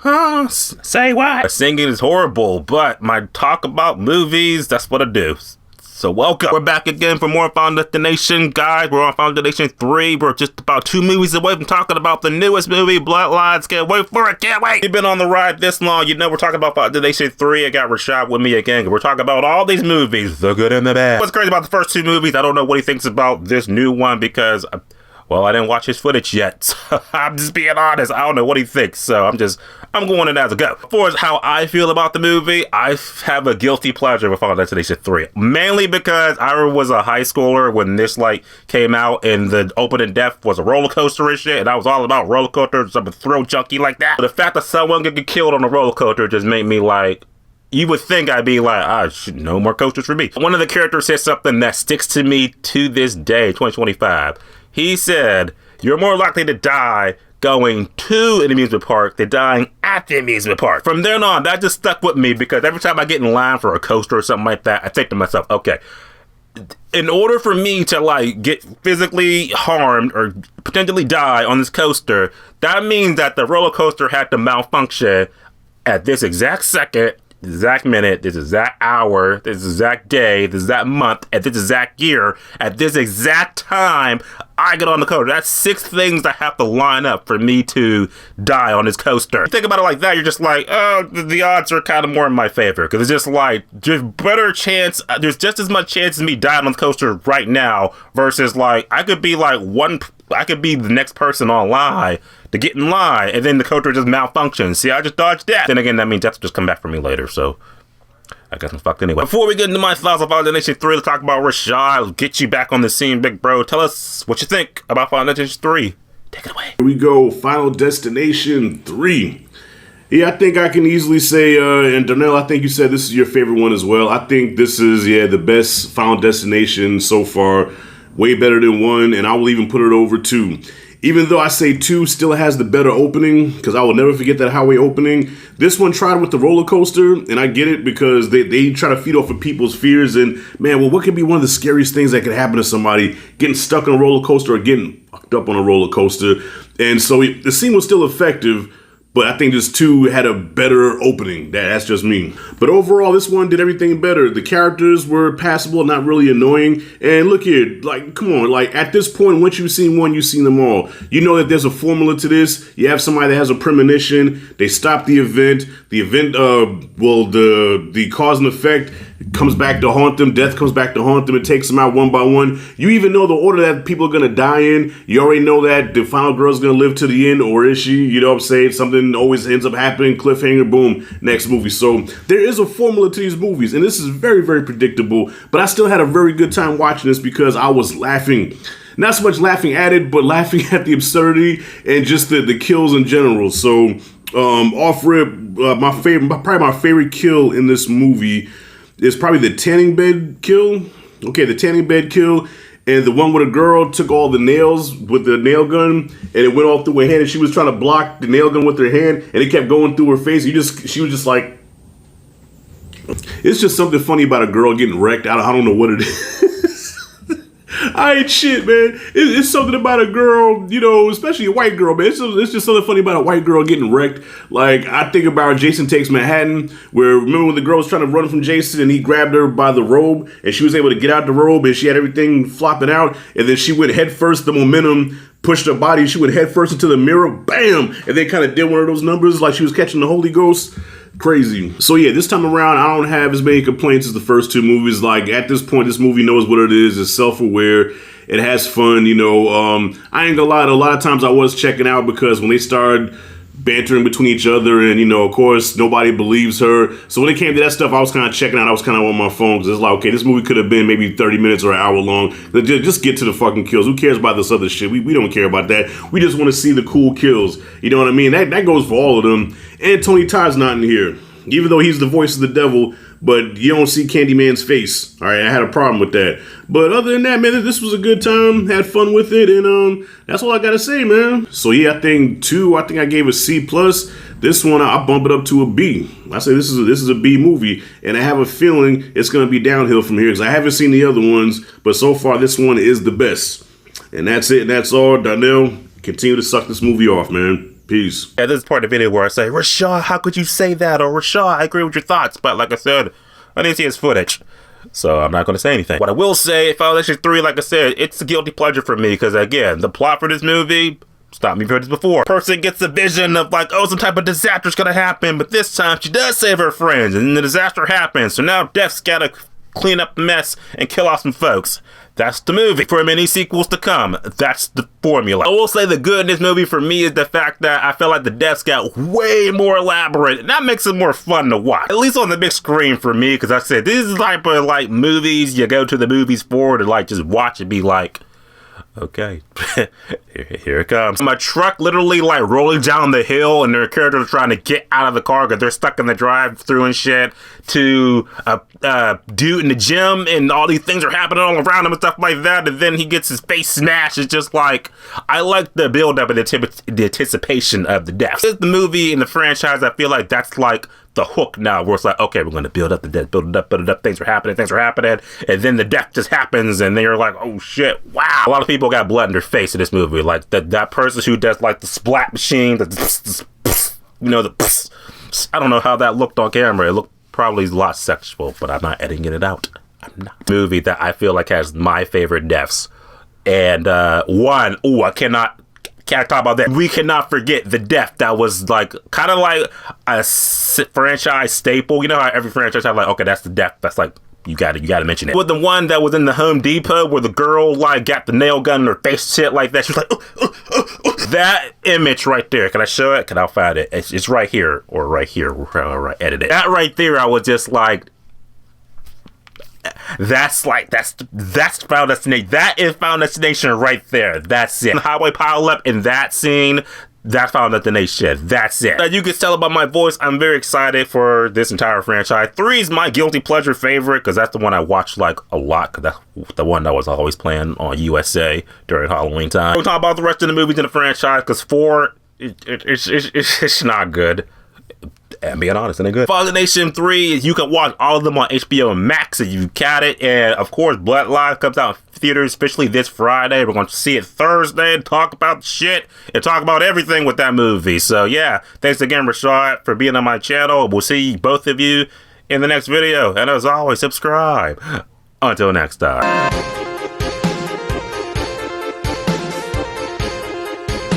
Huh? Say what? Singing is horrible, but my talk about movies, that's what I do. So welcome. We're back again for more Final Destination, guys. We're on Final Destination 3. We're just about 2 movies away from talking about the newest movie, Bloodlines. Can't wait for it. Can't wait. You've been on the ride this long. You know we're talking about Final Destination 3. I got Rashad with me again. We're talking about all these movies, the good and the bad. What's crazy about the first 2 movies, I don't know what he thinks about this new one because, well, I didn't watch his footage yet. So I'm just being honest. I don't know what he thinks. So I'm going in as a go. As far as how I feel about the movie, I have a guilty pleasure with Final Destination 3. Mainly because I was a high schooler when this came out and the opening death was a roller coaster and shit. And I was all about roller coasters. I'm a thrill junkie like that. But the fact that someone could get killed on a roller coaster just made me you would think I'd be no more coasters for me. One of the characters said something that sticks to me to this day, 2025. He said, you're more likely to die going to an amusement park than dying at the amusement park. From then on, that just stuck with me because every time I get in line for a coaster or something like that, I think to myself, okay, in order for me to get physically harmed or potentially die on this coaster, that means that the roller coaster had to malfunction at this exact second, this exact minute, this exact hour, this exact day, this exact month, at this exact year, at this exact time, I get on the coaster. That's 6 things that have to line up for me to die on this coaster. Think about it like that, you're just the odds are kind of more in my favor. Because it's just better chance, there's just as much chance of me dying on the coaster right now versus I could be I could be the next person online to get in line, and then the coaster just malfunctions. See, I just dodged that. Then again, that means death will just come back for me later, so I guess I'm fucked anyway. Before we get into my thoughts on Final Destination 3, let's talk about Rashad. Let's get you back on the scene, big bro. Tell us what you think about Final Destination 3. Take it away. Here we go, Final Destination 3. Yeah, I think I can easily say, and Darnell, I think you said this is your favorite one as well. I think this is, the best Final Destination so far. Way better than 1, and I will even put it over 2. Even though I say 2 still has the better opening, because I will never forget that highway opening. This one tried with the roller coaster, and I get it because they try to feed off of people's fears. And man, well, what could be one of the scariest things that could happen to somebody? Getting stuck on a roller coaster or getting fucked up on a roller coaster. And so the scene was still effective, but I think this 2 had a better opening. That's just me. But overall, this one did everything better. The characters were passable, not really annoying. And look here, come on, at this point, once you've seen one, you've seen them all. You know that there's a formula to this. You have somebody that has a premonition. They stop the event. The event, the cause and effect comes back to haunt them. Death comes back to haunt them. It takes them out one by one. You even know the order that people are going to die in. You already know that the final girl's going to live to the end, or is she? You know what I'm saying? Something always ends up happening. Cliffhanger, boom, next movie. So there is a formula to these movies, and this is very, very predictable. But I still had a very good time watching this because I was laughing. Not so much laughing at it, but laughing at the absurdity and just the kills in general. So off rip, probably my favorite kill in this movie is probably the tanning bed kill. Okay, the tanning bed kill. And the one where the girl took all the nails with the nail gun and it went all through her hand and she was trying to block the nail gun with her hand and it kept going through her face. She was just like, it's just something funny about a girl getting wrecked. I don't know what it is. I ain't shit, man. It's something about a girl, especially a white girl, man. It's just something funny about a white girl getting wrecked. I think about Jason Takes Manhattan, where remember when the girl was trying to run from Jason and he grabbed her by the robe and she was able to get out the robe and she had everything flopping out and then she went head first, the momentum pushed her body, she went head first into the mirror, bam, and they kind of did one of those numbers like she was catching the Holy Ghost. Crazy. So yeah, this time around, I don't have as many complaints as the first 2 movies. At this point, this movie knows what it is. It's self-aware. It has fun, I ain't gonna lie, a lot of times I was checking out because when they started bantering between each other and, of course, nobody believes her. So when it came to that stuff, I was kind of checking out. I was kind of on my phone because it's okay, this movie could have been maybe 30 minutes or an hour long. Just get to the fucking kills. Who cares about this other shit? We don't care about that. We just want to see the cool kills. You know what I mean? That goes for all of them. And Tony Todd's not in here, even though he's the voice of the devil. But you don't see Candyman's face. All right, I had a problem with that. But other than that, man, this was a good time. Had fun with it, and that's all I gotta say, man. So yeah, I think I gave a C+. This one, I bump it up to a B. I say this is a B movie, and I have a feeling it's gonna be downhill from here because I haven't seen the other ones, but so far this one is the best. And that's it. And that's all. Darnell, continue to suck this movie off, man. Peace. At this part of the video where I say, Rashad, how could you say that? Or Rashad, I agree with your thoughts. But like I said, I didn't see his footage, so I'm not going to say anything. What I will say, Final Destination 3, like I said, it's a guilty pleasure for me. Because again, the plot for this movie, stopped me from this before. Person gets a vision of like, oh, some type of disaster's going to happen. But this time she does save her friends. And the disaster happens. So now Death's got to clean up the mess and kill off some folks. That's the movie. For many sequels to come, that's the formula. I will say the good in this movie for me is the fact that I feel like the deaths got way more elaborate, and that makes it more fun to watch. At least on the big screen for me, because I said, this is the type of like movies you go to the movies for to like just watch and be like, okay, here it comes. My truck literally like rolling down the hill and their characters are trying to get out of the car because they're stuck in the drive-thru and shit, to a dude in the gym and all these things are happening all around him and stuff like that, and then he gets his face smashed. It's just like, I like the build-up and the anticipation of the death. This is the movie in the franchise, I feel like that's like the hook now, where it's like, okay, we're going to build up the death, build it up, things are happening, and then the death just happens, and then you're like, oh shit, wow. A lot of people got blood in their face in this movie, like that person who does like the splat machine, you know, I don't know how that looked on camera. It looked probably a lot sexual, but I'm not editing it out. I'm not. Movie that I feel like has my favorite deaths, and I can't talk about that. We cannot forget the death that was like kind of like a franchise staple. You know how every franchise have like, okay, that's the death. That's like, you gotta mention it. With the one that was in the Home Depot where the girl like got the nail gun in her face, shit like that. She was like, that image right there. Can I show it? Can I find it? It's right here or right here. Where I edit it. That right there, I was just like, that's Final Destination. That is Final Destination right there. That's it. The highway pile up in that scene. That's Final Destination. That's it. As you can tell about my voice, I'm very excited for this entire franchise. 3 is my guilty pleasure favorite because that's the one I watched like a lot, because that's the one that was always playing on USA during Halloween time. We'll talk about the rest of the movies in the franchise because 4, it's not good. And being honest, it ain't good. Final Destination 3, you can watch all of them on HBO Max if you got it. And of course, Bloodline comes out in theaters, especially this Friday. We're going to see it Thursday and talk about shit and talk about everything with that movie. So yeah, thanks again, Rashad, for being on my channel. We'll see both of you in the next video. And as always, subscribe. Until next time.